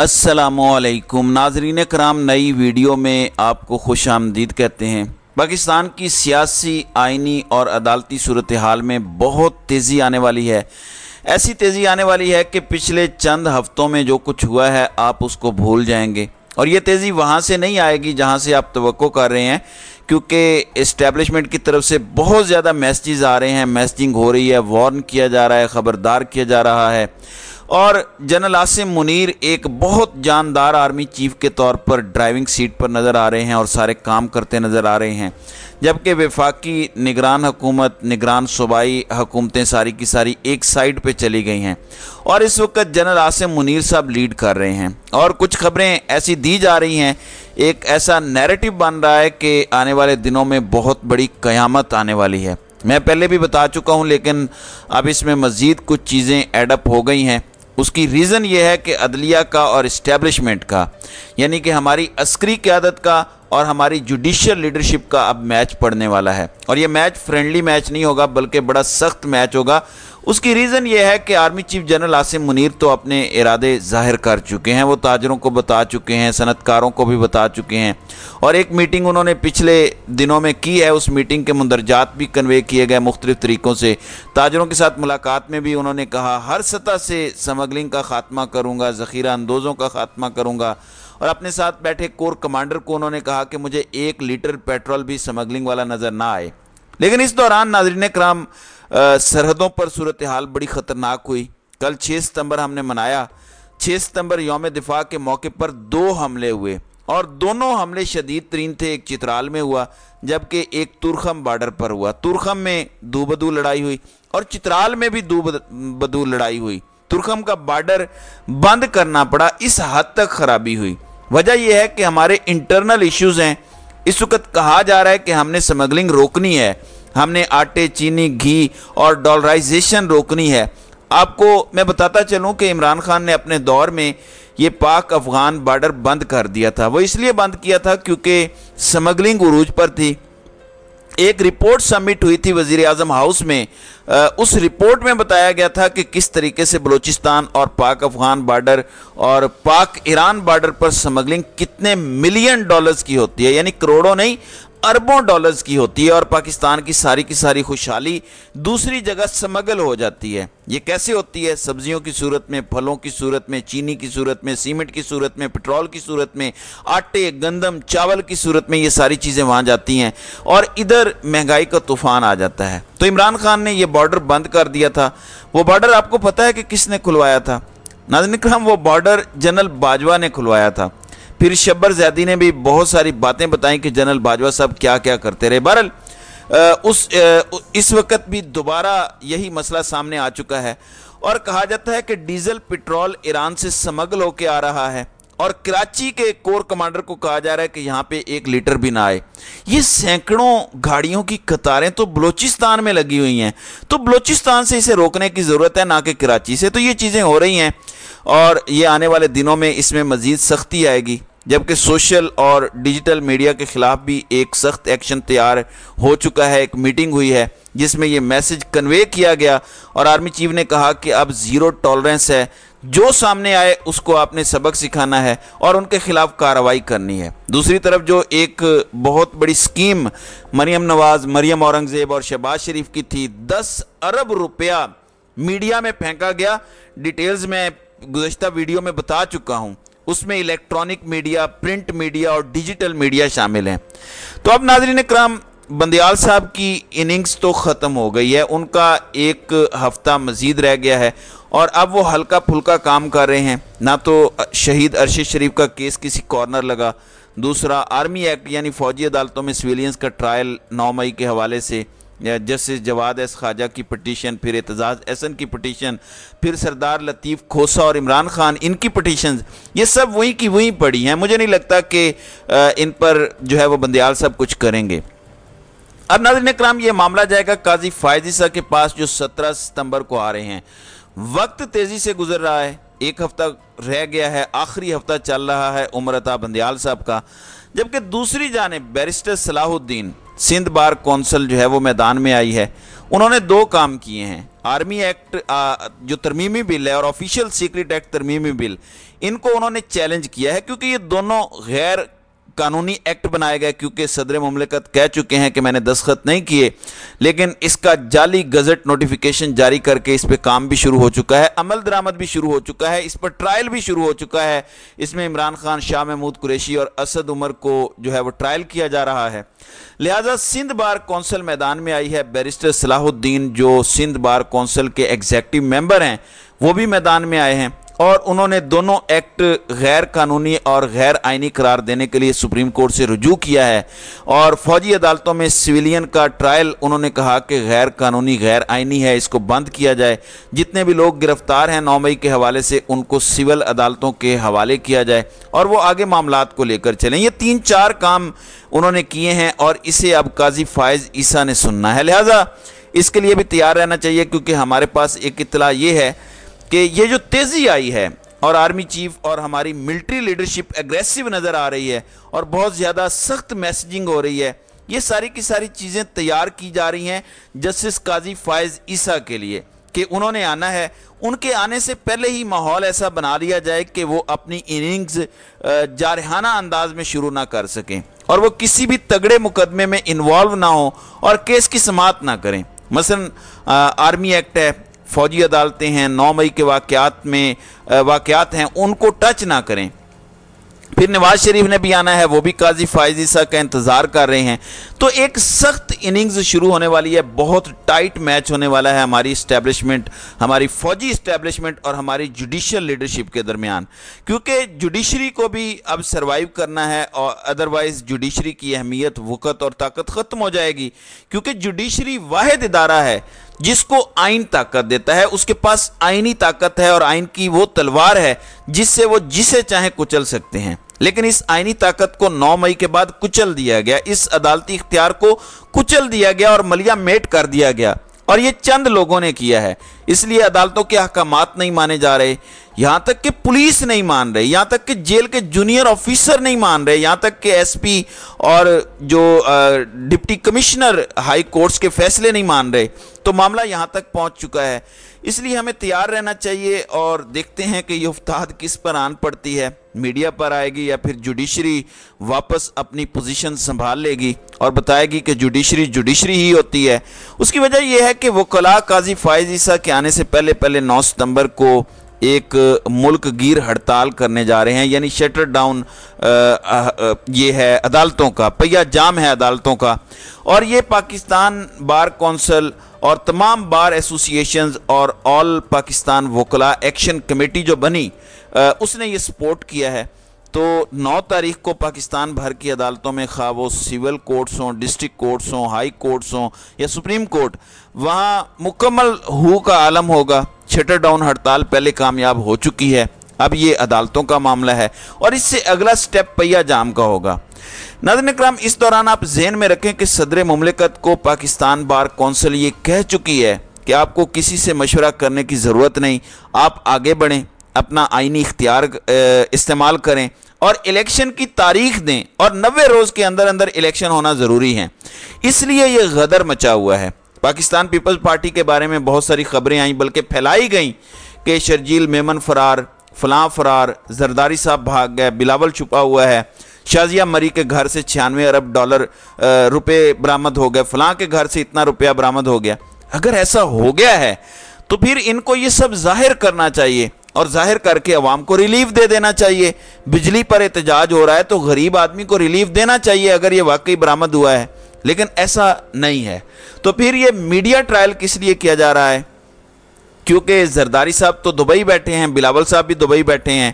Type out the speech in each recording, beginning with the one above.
अस्सलामुअलैकुम नाज़रीन कराम, नई वीडियो में आपको खुश आमदीद कहते हैं। पाकिस्तान की सियासी, आइनी और अदालती सूरत हाल में बहुत तेज़ी आने वाली है। ऐसी तेज़ी आने वाली है कि पिछले चंद हफ्तों में जो कुछ हुआ है आप उसको भूल जाएंगे, और ये तेज़ी वहाँ से नहीं आएगी जहाँ से आप तवक्को कर रहे हैं, क्योंकि इस्टेब्लिशमेंट की तरफ से बहुत ज़्यादा मैसेजेस आ रहे हैं, मैसेजिंग हो रही है, वार्न किया जा रहा है, ख़बरदार किया जा रहा है। और जनरल आसिम मुनीर एक बहुत जानदार आर्मी चीफ के तौर पर ड्राइविंग सीट पर नज़र आ रहे हैं और सारे काम करते नज़र आ रहे हैं, जबकि वफाकी निगरान हुकूमत, निगरान सूबाई हुकूमतें सारी की सारी एक साइड पे चली गई हैं और इस वक्त जनरल आसिम मुनीर साहब लीड कर रहे हैं। और कुछ खबरें ऐसी दी जा रही हैं, एक ऐसा नैरेटिव बन रहा है कि आने वाले दिनों में बहुत बड़ी क़यामत आने वाली है। मैं पहले भी बता चुका हूँ, लेकिन अब इसमें मज़ीद कुछ चीज़ें एडअप हो गई हैं। उसकी रीज़न ये है कि अदलिया का और इस्टेब्लिशमेंट का, यानी कि हमारी अस्करी क़यादत का और हमारी जुडिशियल लीडरशिप का अब मैच पड़ने वाला है। और ये मैच फ्रेंडली मैच नहीं होगा, बल्कि बड़ा सख्त मैच होगा। उसकी रीज़न ये है कि army chief general Asim Munir तो अपने इरादे ज़ाहिर कर चुके हैं, वो ताजरों को बता चुके हैं, सनतकारों को भी बता चुके हैं, और एक मीटिंग उन्होंने पिछले दिनों में की है। उस मीटिंग के मुंदरजात भी कन्वे किए गए मुख्तलिफ तरीक़ों से। ताजरों के साथ मुलाकात में भी उन्होंने कहा हर सतह से स्मगलिंग का ख़ात्मा करूँगा, ज़ख़ीरा अंदोज़ों का ख़ात्मा करूँगा, और अपने साथ बैठे कोर कमांडर को उन्होंने कहा कि मुझे 1 लीटर पेट्रोल भी स्मगलिंग वाला नज़र ना आए। लेकिन इस दौरान नाज़रीन कराम, सरहदों पर सूरत हाल बड़ी ख़तरनाक हुई। कल 6 सितंबर हमने मनाया। 6 सितंबर यौम दिफा के मौके पर 2 हमले हुए, और दोनों हमले शदीद तरीन थे। एक चित्राल में हुआ, जबकि एक तुरखम बॉर्डर पर हुआ। तुरखम में दो बदू लड़ाई हुई और चित्राल में भी दो बदू लड़ाई हुई। तुरखम का बॉर्डर बंद करना पड़ा, इस हद तक खराबी हुई। वजह यह है कि हमारे इंटरनल इश्यूज़ हैं। इस वक्त कहा जा रहा है कि हमने स्मगलिंग रोकनी है, हमने आटे, चीनी, घी और डॉलराइजेशन रोकनी है। आपको मैं बताता चलूं कि इमरान खान ने अपने दौर में ये पाक अफ़गान बॉर्डर बंद कर दिया था। वो इसलिए बंद किया था क्योंकि स्मगलिंग उरूज पर थी। एक रिपोर्ट सबमिट हुई थी वज़ीर आज़म हाउस में। उस रिपोर्ट में बताया गया था कि किस तरीके से बलूचिस्तान और पाक अफ़गान बॉर्डर और पाक ईरान बॉर्डर पर स्मगलिंग कितने मिलियन डॉलर्स की होती है, यानी करोड़ों नहीं, अरबों डॉलर्स की होती है, और पाकिस्तान की सारी खुशहाली दूसरी जगह स्मगल हो जाती है। ये कैसे होती है? सब्जियों की सूरत में, फलों की सूरत में, चीनी की सूरत में, सीमेंट की सूरत में, पेट्रोल की सूरत में, आटे, गंदम, चावल की सूरत में, ये सारी चीज़ें वहाँ जाती हैं और इधर महंगाई का तूफान आ जाता है। तो इमरान खान ने ये बॉर्डर बंद कर दिया था। वो बॉर्डर आपको पता है कि किसने खुलवाया था? नाज़रीन करम, वो बॉर्डर जनरल बाजवा ने खुलवाया था। फिर शब्बर ज़ैदी ने भी बहुत सारी बातें बताई कि जनरल बाजवा साहब क्या क्या करते रहे। बहरहाल इस वक्त भी दोबारा यही मसला सामने आ चुका है, और कहा जाता है कि डीजल पेट्रोल ईरान से स्मगल होकर आ रहा है, और कराची के कोर कमांडर को कहा जा रहा है कि यहाँ पे 1 लीटर भी ना आए। ये सैकड़ों गाड़ियों की कतारें तो बलूचिस्तान में लगी हुई हैं, तो बलूचिस्तान से इसे रोकने की ज़रूरत है, ना कि कराची से। तो ये चीज़ें हो रही हैं, और ये आने वाले दिनों में इसमें मज़ीद सख्ती आएगी, जबकि सोशल और डिजिटल मीडिया के ख़िलाफ़ भी एक सख्त एक्शन तैयार हो चुका है। एक मीटिंग हुई है जिसमें ये मैसेज कन्वे किया गया, और आर्मी चीफ ने कहा कि अब ज़ीरो टॉलरेंस है, जो सामने आए उसको आपने सबक सिखाना है और उनके खिलाफ कार्रवाई करनी है। दूसरी तरफ जो एक बहुत बड़ी स्कीम मरियम नवाज़, मरियम औरंगज़ेब और शहबाज शरीफ की थी, 10 अरब रुपया मीडिया में फेंका गया। डिटेल्स में गुज़श्ता वीडियो में बता चुका हूँ। उसमें इलेक्ट्रॉनिक मीडिया, प्रिंट मीडिया और डिजिटल मीडिया शामिल हैं। तो अब नाज़रीन कराम, बंदियाल साहब की इनिंग्स तो ख़त्म हो गई है, उनका एक हफ़्ता मज़ीद रह गया है, और अब वो हल्का फुल्का काम कर रहे हैं। ना तो शहीद अरशद शरीफ का केस किसी कॉर्नर लगा, दूसरा आर्मी एक्ट यानी फ़ौजी अदालतों में सिविलियंस का ट्रायल 9 मई के हवाले से, जस्टिस जवाद एस ख्वाजा की पटिशन, फिर एतजाज़ एहसन की पटिशन, फिर सरदार लतीफ़ खोसा और इमरान खान, इनकी पटिशन, ये सब वहीं की वहीं पड़ी हैं। मुझे नहीं लगता कि इन पर जो है वो बंदियाल साहब कुछ करेंगे। अब नाज़रीन कराम, ये मामला जाएगा काजी फ़ायज़ ईसा के पास, जो 17 सितंबर को आ रहे हैं। वक्त तेज़ी से गुजर रहा है, 1 हफ़्ता रह गया है, आखिरी हफ़्ता चल रहा है उम्र अता बंदियाल साहब का। जबकि दूसरी जानिब barrister Salahuddin, Sindh bar council जो है वो मैदान में आई है। उन्होंने 2 काम किए हैं। आर्मी एक्ट जो तरमीमी बिल है और ऑफिशियल सीक्रेट एक्ट तरमीमी बिल, इनको उन्होंने चैलेंज किया है, क्योंकि ये दोनों गैर कानूनी एक्ट बनाए गए, क्योंकि सदर मुमलिकत कह चुके हैं कि मैंने दस्तखत नहीं किए, लेकिन इसका जाली गजट नोटिफिकेशन जारी करके इस पे काम भी शुरू हो चुका है, अमल दरामद भी शुरू हो चुका है, इस पर ट्रायल भी शुरू हो चुका है। इसमें इमरान खान, शाह महमूद कुरैशी और असद उमर को जो है वो ट्रायल किया जा रहा है। लिहाजा सिंध बार कौंसिल मैदान में आई है। बैरिस्टर सलाहुद्दीन जो सिंध बार कौंसिल के एग्जीक्यूटिव मेंबर हैं, वो भी मैदान में आए हैं और उन्होंने दोनों एक्ट गैर कानूनी और गैर आइनी करार देने के लिए सुप्रीम कोर्ट से रुजू किया है। और फौजी अदालतों में सिविलियन का ट्रायल उन्होंने कहा कि गैर कानूनी, गैर आइनी है, इसको बंद किया जाए। जितने भी लोग गिरफ्तार हैं 9 मई के हवाले से, उनको सिविल अदालतों के हवाले किया जाए और वो आगे मामलात को लेकर चलें। ये 3-4 काम उन्होंने किए हैं और इसे अब काजी फायज ईसा ने सुनना है। लिहाजा इसके लिए भी तैयार रहना चाहिए, क्योंकि हमारे पास एक इत्तला ये है कि ये जो तेज़ी आई है और आर्मी चीफ और हमारी मिलिट्री लीडरशिप एग्रेसिव नज़र आ रही है और बहुत ज़्यादा सख्त मैसेजिंग हो रही है, ये सारी की सारी चीज़ें तैयार की जा रही हैं जस्टिस काजी फायज ईसा के लिए कि उन्होंने आना है। उनके आने से पहले ही माहौल ऐसा बना लिया जाए कि वो अपनी इनिंग्स जारहाना अंदाज में शुरू ना कर सकें और वो किसी भी तगड़े मुकदमे में इन्वॉल्व ना हो और केस की समाअत ना करें। मसलन आर्मी एक्ट है, फौजी अदालतें हैं, 9 मई के वाक़यात हैं, उनको टच ना करें। फिर नवाज शरीफ ने भी आना है, वो भी काजी फायज ईसा का इंतज़ार कर रहे हैं। तो एक सख्त इनिंग्स शुरू होने वाली है, बहुत टाइट मैच होने वाला है हमारी इस्टेब्लिशमेंट, हमारी फौजी इस्टेब्लिशमेंट और हमारी जुडिशियल लीडरशिप के दरमियान, क्योंकि जुडिशरी को भी अब सर्वाइव करना है और अदरवाइज जुडिशरी की अहमियत, वक़्त और ताकत ख़त्म हो जाएगी। क्योंकि जुडिशरी वाहिद इदारा है जिसको आइन ताकत देता है, उसके पास आइनी ताकत है और आइन की वो तलवार है जिससे वो जिसे चाहे कुचल सकते हैं। लेकिन इस आइनी ताकत को 9 मई के बाद कुचल दिया गया, इस अदालती इख्तियार को कुचल दिया गया और मलिया मेट कर दिया गया, और ये चंद लोगों ने किया है। इसलिए अदालतों के अहकामात नहीं माने जा रहे, यहाँ तक कि पुलिस नहीं मान रही, यहाँ तक कि जेल के जूनियर ऑफिसर नहीं मान रहे, यहाँ तक कि एसपी और जो डिप्टी कमिश्नर हाई कोर्ट्स के फैसले नहीं मान रहे। तो मामला यहाँ तक पहुँच चुका है। इसलिए हमें तैयार रहना चाहिए और देखते हैं कि ये उफ्ताद किस पर आन पड़ती है, मीडिया पर आएगी या फिर जुडिशरी वापस अपनी पोजीशन संभाल लेगी और बताएगी कि जुडिशरी ही होती है। उसकी वजह यह है कि वकला काजी फायज ईसा के आने से पहले 9 सितंबर को एक मुल्क गिर हड़ताल करने जा रहे हैं, यानी शटर डाउन ये है अदालतों का, पहिया जाम है अदालतों का। और ये पाकिस्तान बार कौंसिल और तमाम बार एसोसिएशंस और ऑल पाकिस्तान वकला एक्शन कमेटी जो बनी उसने ये सपोर्ट किया है। तो 9 तारीख को पाकिस्तान भर की अदालतों में, खा वो सिविल कोर्ट्स हों, डिस्ट्रिक्ट कोर्ट्स हों, हाई कोर्ट्स हों या सुप्रीम कोर्ट, वहाँ मुकम्मल हू का आलम होगा। शटर डाउन हड़ताल पहले कामयाब हो चुकी है, अब ये अदालतों का मामला है और इससे अगला स्टेप पहिया जाम का होगा। नाज़रीन इकराम, इस दौरान आप ज़हन में रखें कि सदर मुमलिकत को पाकिस्तान बार कौंसिल ये कह चुकी है कि आपको किसी से मशवरा करने की ज़रूरत नहीं, आप आगे बढ़ें, अपना आइनी इख्तियार इस्तेमाल करें और इलेक्शन की तारीख दें और 90 रोज़ के अंदर अंदर इलेक्शन होना ज़रूरी है। इसलिए ये गदर मचा हुआ है। पाकिस्तान पीपल्स पार्टी के बारे में बहुत सारी खबरें आई, बल्कि फैलाई गई कि शर्जील मेमन फरार, फलां फरार, जरदारी साहब भाग गए, बिलावल छुपा हुआ है, शाजिया मरी के घर से 96 अरब रुपए बरामद हो गए, फलां के घर से इतना रुपया बरामद हो गया। अगर ऐसा हो गया है तो फिर इनको ये सब जाहिर करना चाहिए और जाहिर करके अवाम को रिलीफ दे देना चाहिए। बिजली पर एहतजाज हो रहा है तो गरीब आदमी को रिलीफ देना चाहिए अगर ये वाकई बरामद हुआ है, लेकिन ऐसा नहीं है। तो फिर ये मीडिया ट्रायल किस लिए किया जा रहा है? क्योंकि जरदारी साहब तो दुबई बैठे हैं, बिलावल साहब भी दुबई बैठे हैं,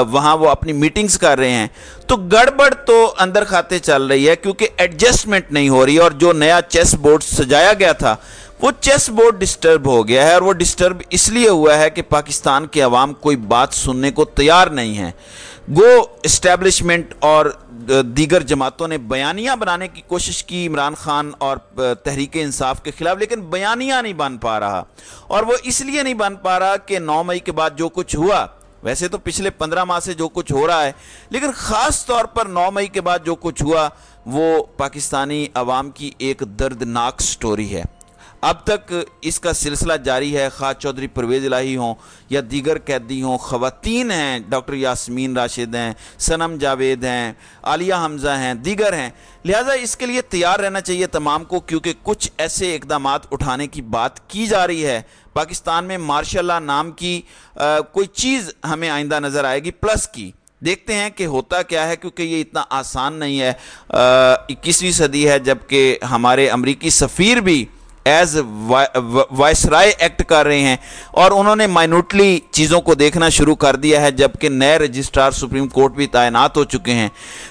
वहाँ वो अपनी मीटिंग्स कर रहे हैं, तो गड़बड़ तो अंदर खाते चल रही है क्योंकि एडजस्टमेंट नहीं हो रही और जो नया चेस बोर्ड सजाया गया था वो चेस बोर्ड डिस्टर्ब हो गया है। और वो डिस्टर्ब इसलिए हुआ है कि पाकिस्तान के अवाम कोई बात सुनने को तैयार नहीं है। गो इस्टेब्लिशमेंट और दीगर जमातों ने बयानियाँ बनाने की कोशिश की इमरान खान और तहरीक इंसाफ के खिलाफ, लेकिन बयानियाँ नहीं बन पा रहा। और वो इसलिए नहीं बन पा रहा कि 9 मई के बाद जो कुछ हुआ, वैसे तो पिछले 15 माह से जो कुछ हो रहा है, लेकिन ख़ास तौर पर 9 मई के बाद जो कुछ हुआ वो पाकिस्तानी अवाम की एक दर्दनाक स्टोरी है। اب تک اس کا سلسلہ جاری ہے، خواہ چودھری پرویز الہی ہوں یا دیگر قیدی ہوں، خواتین ہیں، ڈاکٹر یاسمین راشد ہیں، صنم جاوید ہیں، عالیہ حمزہ ہیں، دیگر ہیں۔ لہٰذا اس کے لیے تیار رہنا چاہیے تمام کو، کیونکہ کچھ ایسے اقدامات اٹھانے کی بات کی جا رہی ہے۔ پاکستان میں مارشل لاء نام کی کوئی چیز ہمیں آئندہ نظر آئے گی پلس کی۔ دیکھتے ہیں کہ ہوتا کیا ہے، کیونکہ یہ اتنا آسان نہیں ہے۔ 21ویں صدی ہے، جبکہ ہمارے امریکی سفیر بھی ایز وائسرائے ایکٹ کر رہے ہیں اور انہوں نے مائنوٹلی چیزوں کو دیکھنا شروع کر دیا ہے، جبکہ نئے رجسٹرار سپریم کورٹ بھی تعینات ہو چکے ہیں۔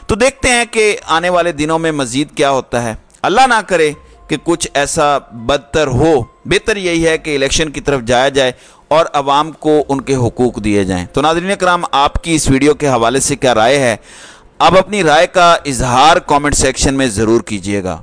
تو دیکھتے ہیں کہ آنے والے دنوں میں مزید کیا ہوتا ہے۔ اللہ نہ کرے کہ کچھ ایسا بدتر ہو، بہتر یہی ہے کہ الیکشن کی طرف جایا جائے اور عوام کو ان کے حقوق دیے جائیں۔ تو ناظرین کرام، آپ کی اس ویڈیو کے حوالے سے کیا رائے ہے؟ آپ اپنی رائے کا اظہار کامنٹ سیکشن میں ضرور کیجیے گا۔